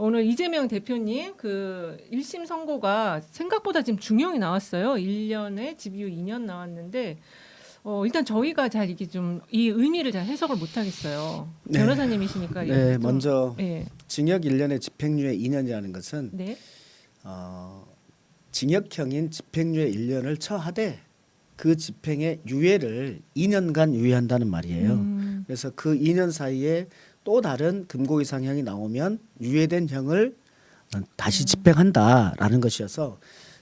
오늘 이재명 대표님 그 1심 선고가 생각보다 지금 중형이 나왔어요. 1년에 집유 2년 나왔는데 일단 저희가 잘 이게 좀 이 의미를 잘 해석을 못 하겠어요. 네. 변호사님이시니까 네, 좀, 먼저 네. 징역 1년에 집행유예 2년이라는 것은 네. 징역형인 집행유예 1년을 처하되 그 집행의 유예를 2년간 유예한다는 말이에요. 그래서 그 2년 사이에 또 다른 금고 이상형이 나오면 유예된 형을 다시 집행한다라는 것이어서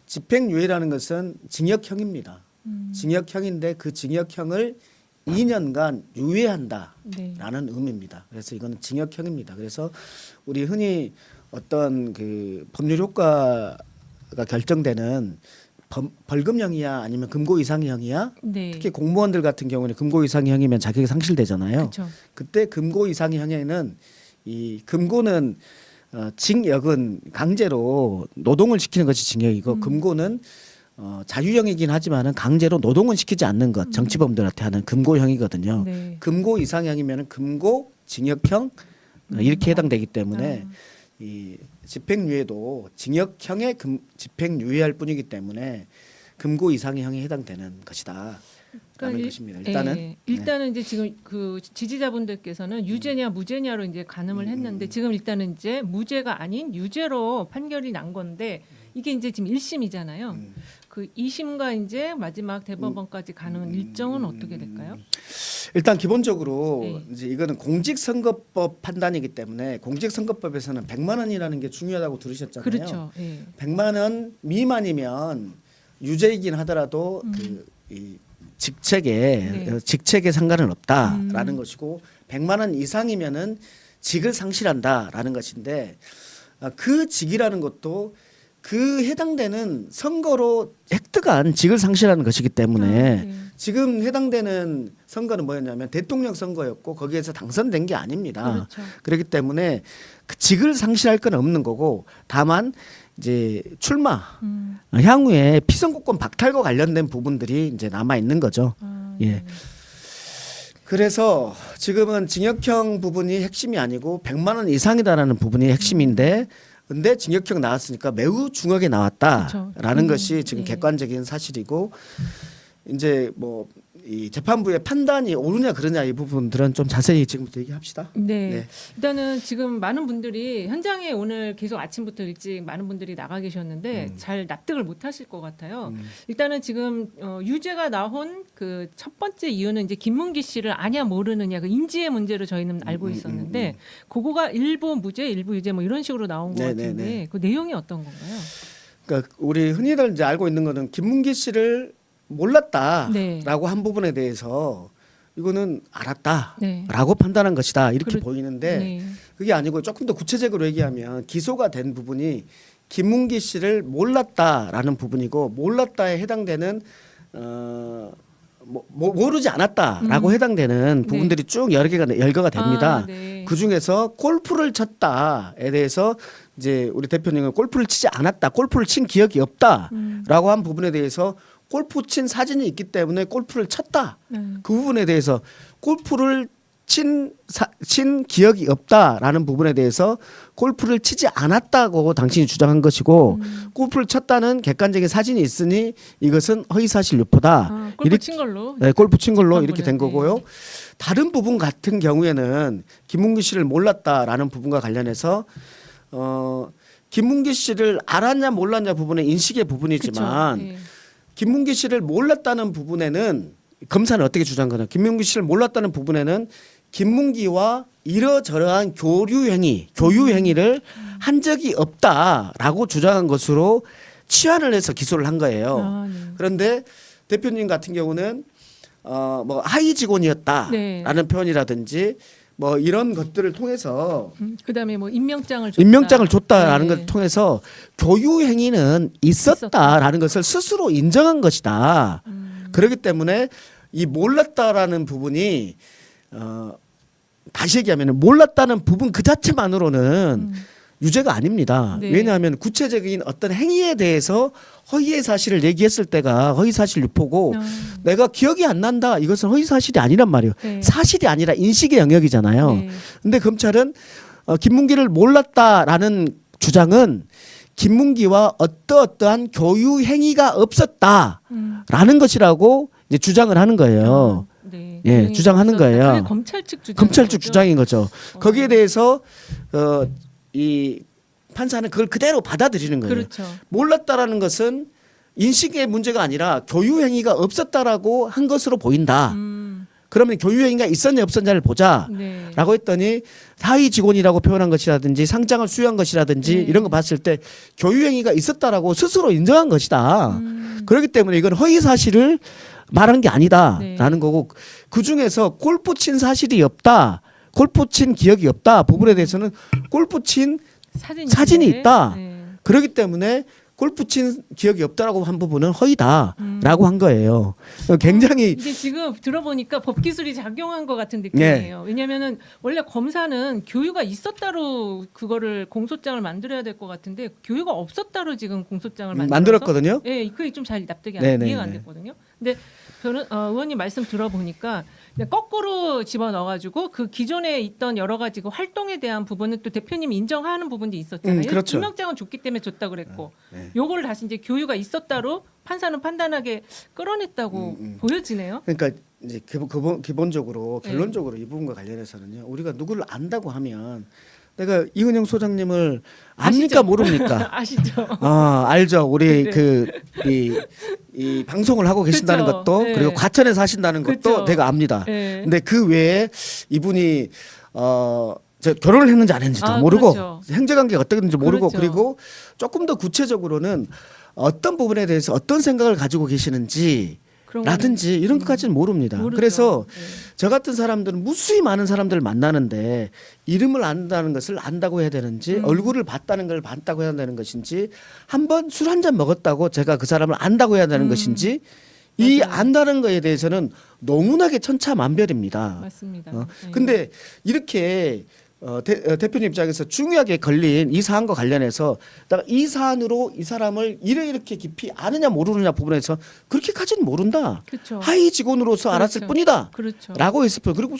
집행유예라는 것은 징역형입니다. 징역형인데 그 징역형을 2년간 유예한다라는 네. 의미입니다. 그래서 이거는 징역형입니다. 그래서 우리 흔히 어떤 그 법률 효과가 결정되는 벌금형이야 아니면 금고 이상형이야. 네. 특히 공무원들 같은 경우는 금고 이상형이면 자격이 상실되잖아요. 그쵸. 그때 금고 이상형에는 이 금고는 징역은 강제로 노동을 시키는 것이 징역이고 금고는 자유형이긴 하지만은 강제로 노동은 시키지 않는 것 정치범들한테 하는 금고형이거든요. 네. 금고 이상형이면은 금고 징역형 이렇게 해당되기 때문에 이 집행유예도 징역형의 집행유예할 뿐이기 때문에 금고 이상형에 해당되는 것이다. 라는 것입니다. 일단은 이제 지금 그 지지자분들께서는 유죄냐 무죄냐로 이제 가늠을 했는데 지금 일단은 이제 무죄가 아닌 유죄로 판결이 난 건데 이게 이제 지금 1심이잖아요. 그 2심과 이제 마지막 대법원까지 가는 일정은 어떻게 될까요? 일단 기본적으로 네. 이제 이거는 공직선거법 판단이기 때문에 공직선거법에서는 100만 원이라는 게 중요하다고 들으셨잖아요. 그렇죠. 예. 100만 원 미만이면 유죄이긴 하더라도 이 직책에 상관은 없다라는 것이고 100만 원 이상이면은 직을 상실한다라는 것인데 그 직이라는 것도 그 해당되는 선거로 획득한 직을 상실하는 것이기 때문에 네. 지금 해당되는 선거는 뭐였냐면 대통령 선거였고 거기에서 당선된 게 아닙니다. 그렇죠. 그렇기 때문에 그 직을 상실할 건 없는 거고 다만 이제 출마 향후에 피선거권 박탈과 관련된 부분들이 이제 남아 있는 거죠. 예. 그래서 지금은 징역형 부분이 핵심이 아니고 100만 원 이상이다라는 부분이 핵심인데 근데 징역형 나왔으니까 매우 중하게 나왔다라는 것이 지금 객관적인 사실이고 이제 뭐 이 재판부의 판단이 옳으냐 그러냐 이 부분들은 좀 자세히 지금부터 얘기합시다. 네. 네. 일단은 지금 많은 분들이 현장에 오늘 계속 아침부터 일찍 많은 분들이 나가 계셨는데 잘 납득을 못 하실 것 같아요. 일단은 지금 유죄가 나온 그 첫 번째 이유는 이제 김문기 씨를 아냐 모르느냐 그 인지의 문제로 저희는 알고 있었는데 그거가 일부 무죄, 일부 유죄 뭐 이런 식으로 나온 것 같은데 그 내용이 어떤 건가요? 그러니까 우리 흔히들 이제 알고 있는 거는 김문기 씨를 몰랐다라고 네. 한 부분에 대해서 이거는 알았다라고 네. 판단한 것이다 이렇게 그렇- 보이는데 네. 그게 아니고 조금 더 구체적으로 얘기하면 기소가 된 부분이 김문기 씨를 몰랐다라는 부분이고 몰랐다에 해당되는 모르지 않았다라고 해당되는 부분들이 쭉 열거가 됩니다. 네. 그 중에서 골프를 쳤다에 대해서 이제 우리 대표님은 골프를 치지 않았다, 골프를 친 기억이 없다라고 한 부분에 대해서 골프 친 사진이 있기 때문에 골프를 쳤다. 그 부분에 대해서 골프를 친 기억이 없다라는 부분에 대해서 골프를 치지 않았다고 당신이 주장한 것이고 골프를 쳤다는 객관적인 사진이 있으니 이것은 허위사실 유포다. 골프 친 걸로. 네, 골프 친 걸로 재판부는, 이렇게 된 거고요. 네. 다른 부분 같은 경우에는 김문기 씨를 몰랐다라는 부분과 관련해서 김문기 씨를 알았냐 몰랐냐 부분은 인식의 부분이지만 그쵸. 네. 김문기 씨를 몰랐다는 부분에는 검사는 어떻게 주장하냐? 김문기 씨를 몰랐다는 부분에는 김문기와 이러저러한 교류 행위를 한 적이 없다라고 주장한 것으로 치환을 해서 기소를 한 거예요. 네. 그런데 대표님 같은 경우는 뭐 하위 직원이었다라는 네. 표현이라든지 뭐 이런 것들을 통해서 그다음에 뭐 임명장을 줬다라는 네. 것을 통해서 교유 행위는 있었다라는 것을 스스로 인정한 것이다. 그렇기 때문에 이 몰랐다라는 부분이 다시 얘기하면 몰랐다는 부분 그 자체만으로는 유죄가 아닙니다. 네. 왜냐하면 구체적인 어떤 행위에 대해서 허위의 사실을 얘기했을 때가 허위사실 유포고 내가 기억이 안 난다. 이것은 허위사실이 아니란 말이에요. 네. 사실이 아니라 인식의 영역이잖아요. 네. 근데 검찰은 김문기를 몰랐다라는 주장은 김문기와 어떠한 교유 행위가 없었다라는 것이라고 이제 주장을 하는 거예요. 네. 예, 주장하는 거예요. 그게 검찰 측 주장. 검찰 측 주장인 거죠. 거기에 대해서 이 판사는 그걸 그대로 받아들이는 거예요. 그렇죠. 몰랐다라는 것은 인식의 문제가 아니라 교유 행위가 없었다라고 한 것으로 보인다. 그러면 교유 행위가 있었냐 없었냐를 보자라고 네. 했더니 하위 직원이라고 표현한 것이라든지 상장을 수여한 것이라든지 네. 이런 거 봤을 때 교유 행위가 있었다라고 스스로 인정한 것이다. 그렇기 때문에 이건 허위 사실을 말한 게 아니다라는 네. 거고 그 중에서 골프 친 사실이 없다. 골프 친 기억이 없다. 부분에 대해서는 골프 친 사진이 있는데, 있다. 네. 그렇기 때문에 골프 친 기억이 없다라고 한 부분은 허위다라고 한 거예요. 굉장히 이게 지금 들어보니까 법 기술이 작용한 것 같은 느낌이에요. 왜냐하면은 원래 검사는 교유가 있었다로 그거를 공소장을 만들어야 될 것 같은데 교유가 없었다로 지금 공소장을 만들었거든요. 예, 그게 좀 잘 납득이 네네네. 이해가 안 됐거든요. 근데 의원님 말씀 들어보니까 거꾸로 집어 넣어가지고 그 기존에 있던 여러 가지 그 활동에 대한 부분은 또 대표님이 인정하는 부분도 있었잖아요. 그렇죠. 임명장은 줬기 때문에 줬다 그랬고, 네. 요거를 다시 이제 교유가 있었다로 판사는 판단하게 끌어냈다고 보여지네요. 그러니까 이제 기본적으로 네. 결론적으로 이 부분과 관련해서는요. 우리가 누구를 안다고 하면 내가 이은영 소장님을 압니까 아시죠? 모릅니까? 아시죠? 알죠. 우리 네. 이 방송을 하고 계신다는 그렇죠. 것도 네. 그리고 과천에 사신다는 것도 그렇죠. 내가 압니다. 네. 근데 그 외에 이분이 저 결혼을 했는지 안 했는지도 모르고 그렇죠. 형제관계가 어떻게 됐는지 모르고 그렇죠. 그리고 조금 더 구체적으로는 어떤 부분에 대해서 어떤 생각을 가지고 계시는지 그런 라든지 이런 것까지는 모릅니다. 모르죠. 그래서 네. 저 같은 사람들은 무수히 많은 사람들을 만나는데 이름을 안다는 것을 안다고 해야 되는지 얼굴을 봤다는 걸 봤다고 해야 되는 것인지 한번 술 한 잔 먹었다고 제가 그 사람을 안다고 해야 되는 것인지 이 맞아요. 안다는 거에 대해서는 너무나게 천차만별입니다. 맞습니다. 네. 근데 이렇게 대표님 입장에서 중요하게 걸린 이 사안과 관련해서 이 사안으로 이 사람을 이렇게 깊이 아느냐 모르느냐 부분에서 그렇게까지는 모른다. 그렇죠. 하위 직원으로서 알았을 그렇죠. 뿐이다. 그렇죠. 라고 했을 뿐. 그리고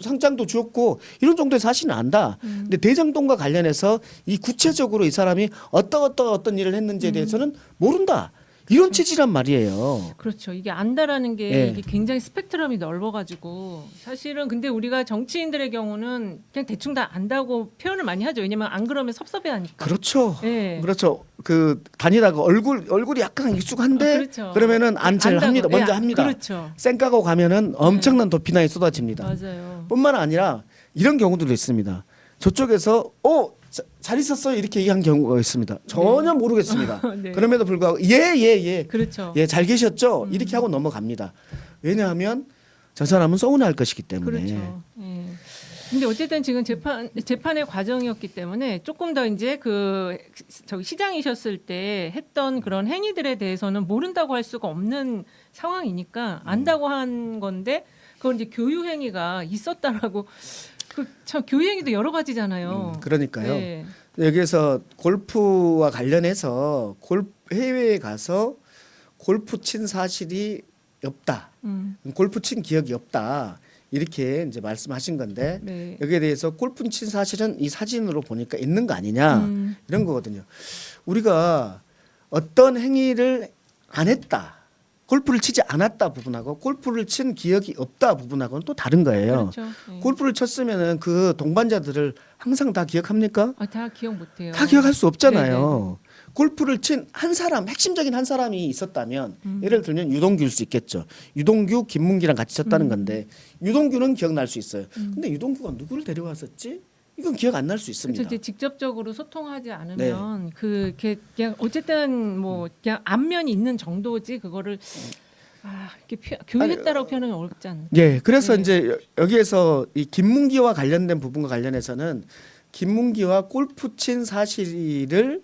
상장도 주었고 이런 정도의 사실은 안다. 근데 대장동과 관련해서 이 구체적으로 이 사람이 어떤 일을 했는지에 대해서는 모른다. 이런 취지란 말이에요. 그렇죠. 이게 안다라는 게 예. 이게 굉장히 스펙트럼이 넓어가지고 사실은 근데 우리가 정치인들의 경우는 그냥 대충 다 안다고 표현을 많이 하죠. 왜냐면 안 그러면 섭섭해하니까. 그렇죠. 예. 그렇죠. 그 다니다가 얼굴이 약간 익숙한데 그렇죠. 그러면은 안채를 안다고. 합니다. 먼저 예, 합니다. 그렇죠. 쌩까고 가면은 엄청난 도피난이 쏟아집니다. 맞아요. 뿐만 아니라 이런 경우도 있습니다. 저쪽에서 잘 있었어요 이렇게 얘기한 경우가 있습니다. 전혀 모르겠습니다. 네. 그럼에도 불구하고 예. 그렇죠. 예, 잘 계셨죠? 이렇게 하고 넘어갑니다. 왜냐하면 저 사람은 서운해할 것이기 때문에. 그렇죠. 예. 근데 어쨌든 지금 재판의 과정이었기 때문에 조금 더 이제 저기 시장이셨을 때 했던 그런 행위들에 대해서는 모른다고 할 수가 없는 상황이니까 안다고 한 건데 그걸 이제 교유 행위가 있었다라고 참 교유 행위도 여러 가지잖아요. 그러니까요. 네. 여기에서 골프와 관련해서 해외에 가서 골프 친 사실이 없다. 골프 친 기억이 없다. 이렇게 이제 말씀하신 건데 네. 여기에 대해서 골프 친 사실은 이 사진으로 보니까 있는 거 아니냐 이런 거거든요. 우리가 어떤 행위를 안 했다. 골프를 치지 않았다 부분하고 골프를 친 기억이 없다 부분하고는 또 다른 거예요. 그렇죠. 네. 골프를 쳤으면은 그 동반자들을 항상 다 기억합니까? 다 기억 못해요. 다 기억할 수 없잖아요. 네네. 골프를 친 한 사람, 핵심적인 한 사람이 있었다면 예를 들면 유동규일 수 있겠죠. 유동규, 김문기랑 같이 쳤다는 건데 유동규는 기억날 수 있어요. 근데 유동규가 누구를 데려왔었지? 이건 기억 안 날 수 있습니다. 그렇죠. 이제 직접적으로 소통하지 않으면 그게 그냥 어쨌든 뭐 그냥 안면이 있는 정도지 그거를 이렇게 교육했다라고 표현하면 어렵지 않나요? 예, 그래서 네. 이제 여기에서 이 김문기와 관련된 부분과 관련해서는 김문기와 골프 친 사실이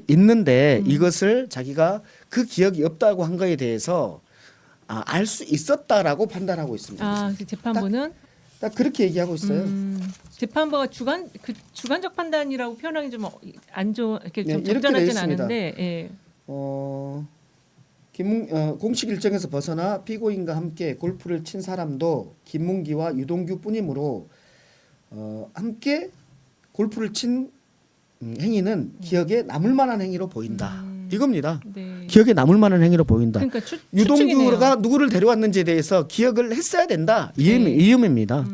있는데 이것을 자기가 그 기억이 없다고 한 거에 대해서 알 수 있었다라고 판단하고 있습니다. 그 재판부는 딱 그렇게 얘기하고 있어요. 재판부가 주관적 판단이라고 표현하기 좀 안 좋은 이렇게 좀 이렇게 돼 적절하진 있습니다. 않은데 예. 공식 일정에서 벗어나 피고인과 함께 골프를 친 사람도 김문기와 유동규뿐이므로 함께 골프를 친 행위는 기억에 남을 만한 행위로 보인다. 이겁니다. 네. 기억에 남을 만한 행위로 보인다. 그러니까 유동규가 누구를 데려왔는지에 대해서 기억을 했어야 된다. 이 의미입니다.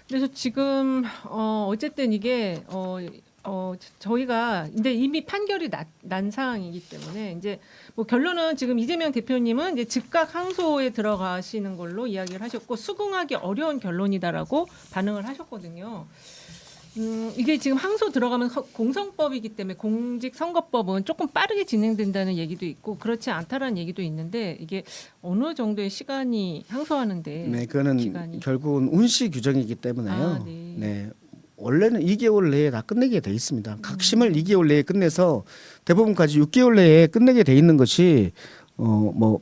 그래서 지금 어쨌든 이게 저희가 근데 이미 판결이 난 상황이기 때문에 이제 뭐 결론은 지금 이재명 대표님은 이제 즉각 항소에 들어가시는 걸로 이야기를 하셨고 수긍하기 어려운 결론이다라고 반응을 하셨거든요. 이게 지금 항소 들어가면 공선법이기 때문에 공직선거법은 조금 빠르게 진행된다는 얘기도 있고 그렇지 않다라는 얘기도 있는데 이게 어느 정도의 시간이 항소하는데 네, 그거는 기간이. 결국은 운시 규정이기 때문에요. 네. 원래는 2개월 내에 다 끝내게 돼 있습니다. 각심을 2개월 내에 끝내서 대법원까지 6개월 내에 끝내게 돼 있는 것이 뭐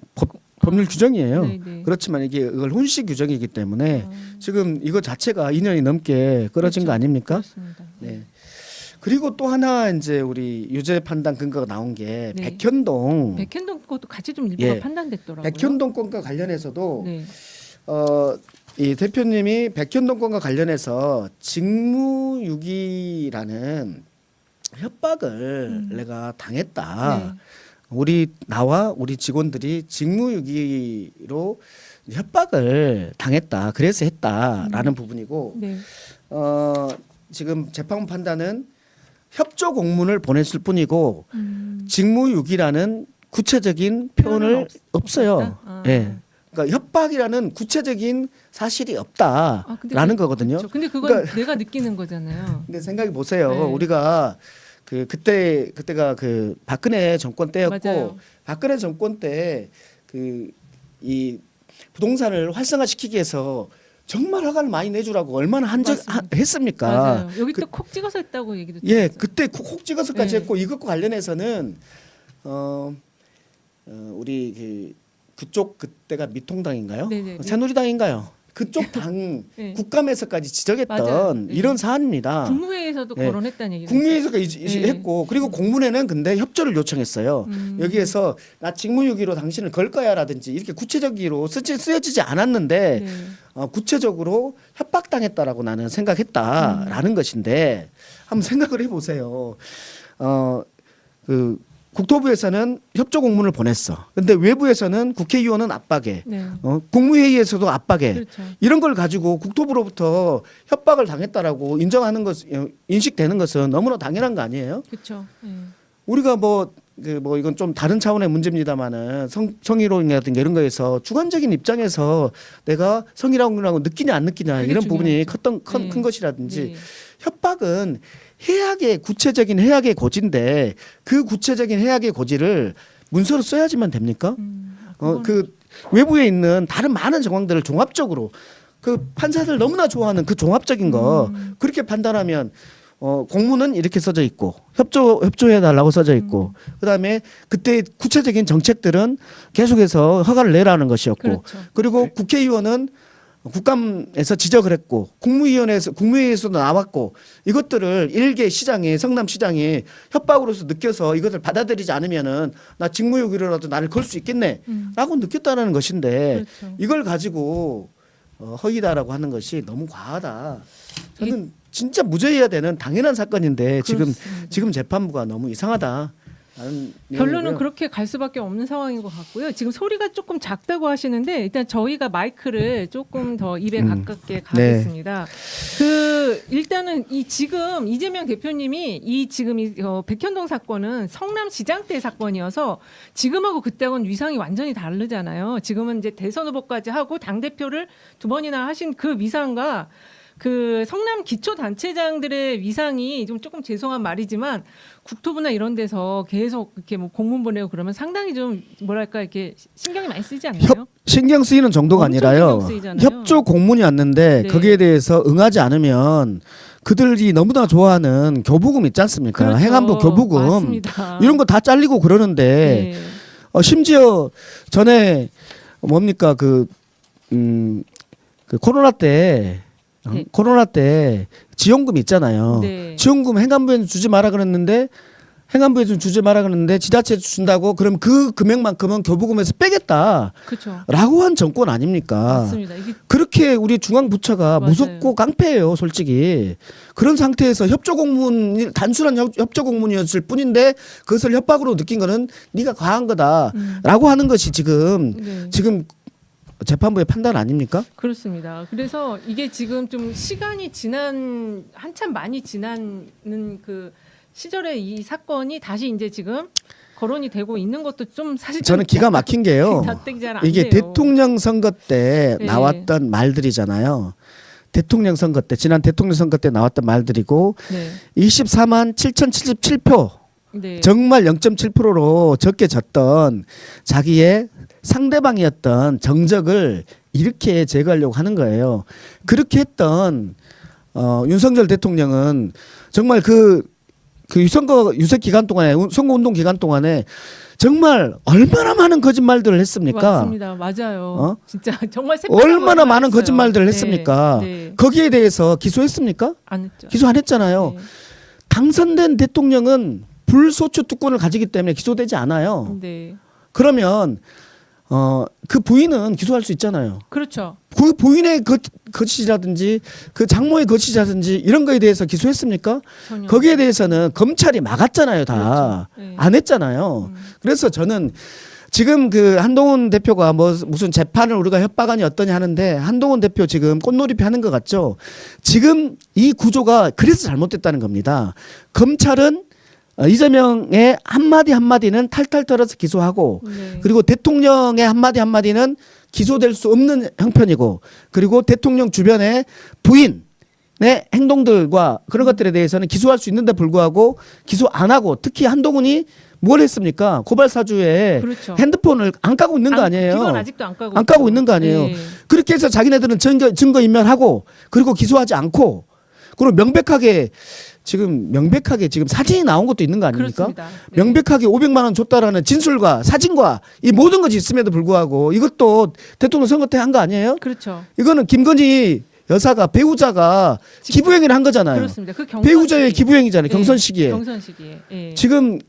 법률 규정이에요. 네네. 그렇지만 이걸 혼시 규정이기 때문에 지금 이거 자체가 2년이 넘게 끌어진 그렇죠. 거 아닙니까? 그렇습니다. 네. 그리고 또 하나 이제 우리 유죄 판단 근거가 나온 게 네. 백현동 것도 같이 좀 일부가 예. 판단됐더라고요. 백현동 건과 관련해서도 네. 이 대표님이 백현동 건과 관련해서 직무유기라는 협박을 내가 당했다. 네. 나와 우리 직원들이 직무유기로 협박을 당했다. 그래서 했다라는 부분이고 네. 지금 재판부 판단은 협조 공문을 보냈을 뿐이고 직무유기라는 구체적인 표현을 없어요. 없다? 예. 그러니까 협박이라는 구체적인 사실이 없다라는 거거든요. 그렇죠. 근데 그건 그러니까 내가 느끼는 거잖아요. 근데 생각해 보세요. 네. 우리가 그때가 그 박근혜 정권 때였고 맞아요. 박근혜 정권 때 이 부동산을 활성화시키기 위해서 정말 허가를 많이 내주라고 얼마나 했습니까? 맞아요. 여기 또 콕 찍어서 했다고 얘기도 예, 들었어요. 그때 콕 찍어서까지 네. 했고 이것과 관련해서는 우리 그쪽 그때가 미통당인가요? 네네. 새누리당인가요? 그쪽 당 네. 국감에서까지 지적했던 맞아요. 네. 이런 사안입니다. 국무회의에서도 네. 거론했다는 얘기죠. 국무회의에서 네. 했고 그리고 공문에는 근데 협조를 요청했어요. 여기에서 나 직무유기로 당신을 걸 거야라든지 이렇게 구체적으로 쓰여지지 않았는데 네. 구체적으로 협박당했다라고 나는 생각했다라는 것인데 한번 생각을 해보세요. 국토부에서는 협조 공문을 보냈어. 근데 외부에서는 국회의원은 압박해. 네. 국무회의에서도 압박해. 그렇죠. 이런 걸 가지고 국토부로부터 협박을 당했다라고 인식되는 것은 너무나 당연한 거 아니에요? 그렇죠. 네. 우리가 이건 좀 다른 차원의 문제입니다만은 성희롱이라든가 이런 거에서 주관적인 입장에서 내가 성희롱이라고 느끼냐 안 느끼냐 그게 이런 부분이 중요하죠. 큰 것이라든지 네. 협박은 구체적인 해악의 고지인데 그 구체적인 해악의 고지를 문서로 써야지만 됩니까? 그 외부에 있는 다른 많은 정황들을 종합적으로 그 판사들 너무나 좋아하는 그 종합적인 거 그렇게 판단하면 공문은 이렇게 써져 있고 협조해 달라고 써져 있고 그다음에 그때 구체적인 정책들은 계속해서 허가를 내라는 것이었고 그렇죠. 그리고 국회의원은 국감에서 지적을 했고 국무회의에서도 나왔고 이것들을 일개 시장이 성남시장이 협박으로서 느껴서 이것을 받아들이지 않으면은 나 직무유기로라도 나를 걸 수 있겠네라고 느꼈다는 것인데 그렇죠. 이걸 가지고 허위다라고 하는 것이 너무 과하다. 저는 진짜 무죄해야 되는 당연한 사건인데 그렇습니다. 지금 재판부가 너무 이상하다. 결론은 그렇게 갈 수밖에 없는 상황인 것 같고요. 지금 소리가 조금 작다고 하시는데 일단 저희가 마이크를 조금 더 입에 가깝게 가겠습니다. 일단은 지금 이재명 대표님이 지금 백현동 사건은 성남시장 때 사건이어서 지금하고 그때하고는 위상이 완전히 다르잖아요. 지금은 이제 대선 후보까지 하고 당 대표를 2번이나 하신 그 위상과 그 성남 기초단체장들의 위상이 좀 조금 죄송한 말이지만 국토부나 이런 데서 계속 이렇게 뭐 공문 보내고 그러면 상당히 좀 뭐랄까 이렇게 신경이 많이 쓰이지 않나요? 신경 쓰이는 정도가 엄청 아니라요. 신경 쓰이잖아요. 협조 공문이 왔는데 네. 거기에 대해서 응하지 않으면 그들이 너무나 좋아하는 교부금 있지 않습니까? 그렇죠. 행안부 교부금 맞습니다. 이런 거 다 잘리고 그러는데 네. 심지어 전에 뭡니까 그 코로나 때 네. 코로나 때 지원금 있잖아요. 네. 지원금 행안부에는 주지 마라 그랬는데 행안부에 좀 주지 마라 그러는데 지자체에 준다고 그럼 그 금액만큼은 교부금에서 빼겠다. 그렇죠. 라고 한 정권 아닙니까? 맞습니다. 이게 그렇게 우리 중앙부처가 맞아요. 무섭고 깡패예요, 솔직히. 그런 상태에서 협조공문 단순한 협조공문이었을 뿐인데 그것을 협박으로 느낀 거는 네가 과한 거다라고 하는 것이 지금 네. 지금 재판부의 판단 아닙니까? 그렇습니다. 그래서 이게 지금 좀 시간이 지난 한참 많이 지나는 그 시절에 이 사건이 다시 이제 지금 거론이 되고 있는 것도 좀 사실 저는 기가 막힌 게요. 납득이 잘 안 이게 돼요. 대통령 선거 때 네. 나왔던 말들이잖아요. 대통령 선거 때 지난 대통령 선거 때 나왔던 말들이고 네. 24만 7,077표 네. 정말 0.7%로 적게 졌던 자기의 상대방이었던 정적을 이렇게 제거하려고 하는 거예요. 그렇게 했던 윤석열 대통령은 정말 그 선거 유세 기간 동안에 선거 운동 기간 동안에 정말 얼마나 많은 거짓말들을 했습니까? 맞습니다. 맞아요. 진짜 정말 얼마나 많은 했어요. 거짓말들을 네. 했습니까? 네. 거기에 대해서 기소했습니까? 안 했죠. 기소 안 했잖아요. 네. 당선된 대통령은 불소추 특권을 가지기 때문에 기소되지 않아요. 네. 그러면 그 부인은 기소할 수 있잖아요. 그렇죠. 그 부인의 거짓이라든지 그 장모의 거짓이라든지 이런 거에 대해서 기소했습니까? 전혀. 거기에 대해서는 검찰이 막았잖아요, 다. 그렇죠. 네. 안 했잖아요. 그래서 저는 지금 그 한동훈 대표가 뭐 무슨 재판을 우리가 협박하니 어떠냐 하는데 한동훈 대표 지금 꽃놀이피 하는 것 같죠. 지금 이 구조가 그래서 잘못됐다는 겁니다. 검찰은 이재명의 한마디 한마디는 탈탈 털어서 기소하고 네. 그리고 대통령의 한마디 한마디는 기소될 수 없는 형편이고 그리고 대통령 주변의 부인의 행동들과 그런 것들에 대해서는 기소할 수 있는데 불구하고 기소 안 하고 특히 한동훈이 뭘 했습니까? 고발 사주에 그렇죠. 핸드폰을 안 까고 있는 거 아니에요? 기건 아직도 안 까고 안 까고 있는 거 아니에요? 네. 그렇게 해서 자기네들은 증거 인멸하고 그리고 기소하지 않고 그리고 명백하게 지금 사진이 나온 것도 있는 거 아닙니까? 그렇습니다. 네. 명백하게 500만 원 줬다라는 진술과 사진과 이 모든 것이 있음에도 불구하고 이것도 대통령 선거 때 한 거 아니에요? 그렇죠. 이거는 김건희 여사가 배우자가 기부행위를 한 거잖아요. 그렇습니다. 그 경선 배우자의 시기. 기부행위잖아요. 네. 경선 시기에. 경선 시기에. 예. 지금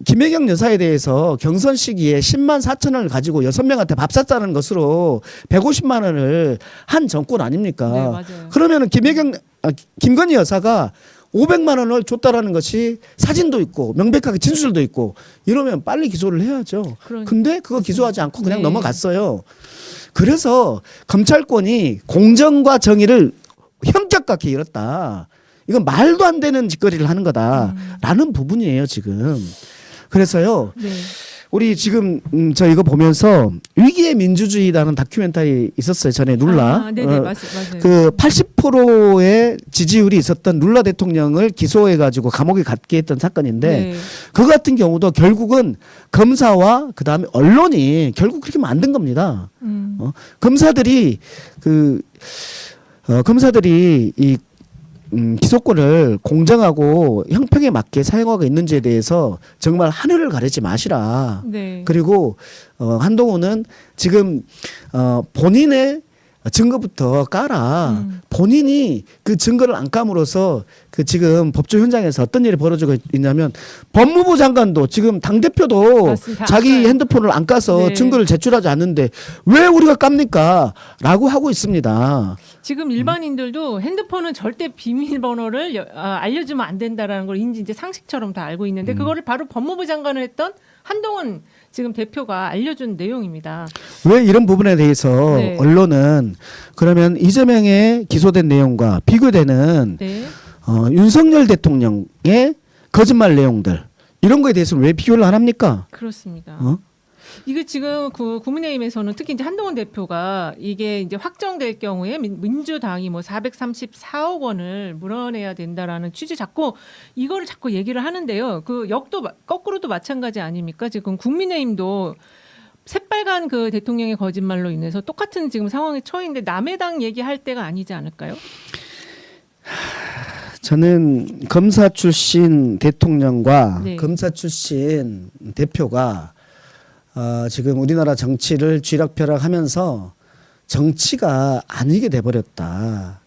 김혜경 여사에 대해서 경선 시기에 10만 4천 원을 가지고 6명한테 밥 샀다는 것으로 150만 원을 한 정권 아닙니까? 네, 맞아요. 그러면은 김건희 여사가 500만 원을 줬다라는 것이 사진도 있고 명백하게 진술도 있고 이러면 빨리 기소를 해야죠. 그러니까. 근데 그거 기소하지 않고 그냥 네. 넘어갔어요. 그래서 검찰권이 공정과 정의를 현격하게 잃었다. 이건 말도 안 되는 짓거리를 하는 거다라는 부분이에요, 지금. 그래서요. 네. 우리 지금 저 이거 보면서 위기의 민주주의라는 다큐멘터리 있었어요. 전에 룰라. 네네 맞아요. 그 80%의 지지율이 있었던 룰라 대통령을 기소해 가지고 감옥에 갔게 했던 사건인데 네. 그 같은 경우도 결국은 검사와 그다음에 언론이 결국 그렇게 만든 겁니다. 검사들이 이 기소권을 공정하고 형평에 맞게 사용하고 있는지에 대해서 정말 하늘을 가리지 마시라. 네. 그리고 한동훈은 지금 본인의 증거부터 까라. 본인이 그 증거를 안 까므로써 그 지금 법조 현장에서 어떤 일이 벌어지고 있냐면 법무부 장관도 지금 당대표도 맞습니다. 자기 안 까요. 핸드폰을 안 까서 네. 증거를 제출하지 않는데 왜 우리가 깝니까? 라고 하고 있습니다. 지금 일반인들도 핸드폰은 절대 비밀번호를 알려주면 안 된다라는 걸 이제 상식처럼 다 알고 있는데 그거를 바로 법무부 장관을 했던 한동훈 지금 대표가 알려준 내용입니다. 왜 이런 부분에 대해서 네. 언론은 그러면 이재명의 기소된 내용과 비교되는 네. 윤석열 대통령의 거짓말 내용들 이런 거에 대해서는 왜 비교를 안 합니까? 그렇습니다. 어? 이게 지금 국민의힘에서는 특히 이제 한동훈 대표가 이게 이제 확정될 경우에 민주당이 뭐 434억 원을 물어내야 된다라는 취지 자꾸 이거를 자꾸 얘기를 하는데요. 그 역도 거꾸로도 마찬가지 아닙니까? 지금 국민의힘도 새빨간 그 대통령의 거짓말로 인해서 똑같은 지금 상황에 처해 있는데 남의 당 얘기할 때가 아니지 않을까요? 저는 검사 출신 대통령과 네. 검사 출신 대표가 지금 우리나라 정치를 쥐락펴락하면서 정치가 아니게 돼버렸다라는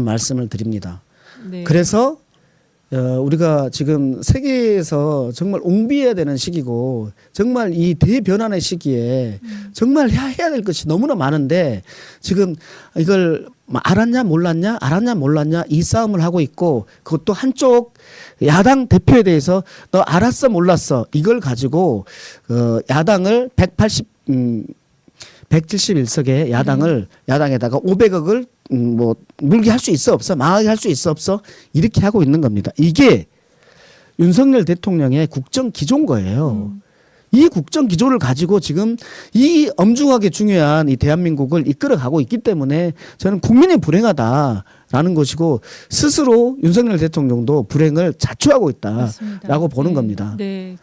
말씀을 드립니다. 네. 그래서 우리가 지금 세계에서 정말 옹비해야 되는 시기고 정말 이 대변환의 시기에 정말 해야 될 것이 너무나 많은데 지금 이걸 알았냐 몰랐냐 이 싸움을 하고 있고 그것도 한쪽 야당 대표에 대해서 너 알았어 몰랐어 이걸 가지고 야당을 171석의 야당을 야당에다가 500억을 뭐 물게 할 수 있어 없어 망하게 할 수 있어 없어 이렇게 하고 있는 겁니다. 이게 윤석열 대통령의 국정 기조인 거예요. 이 국정 기조를 가지고 지금 이 엄중하게 중요한 이 대한민국을 이끌어가고 있기 때문에 저는 국민이 불행하다라는 것이고 스스로 윤석열 대통령도 불행을 자초하고 있다라고 맞습니다. 보는 네. 겁니다. 네.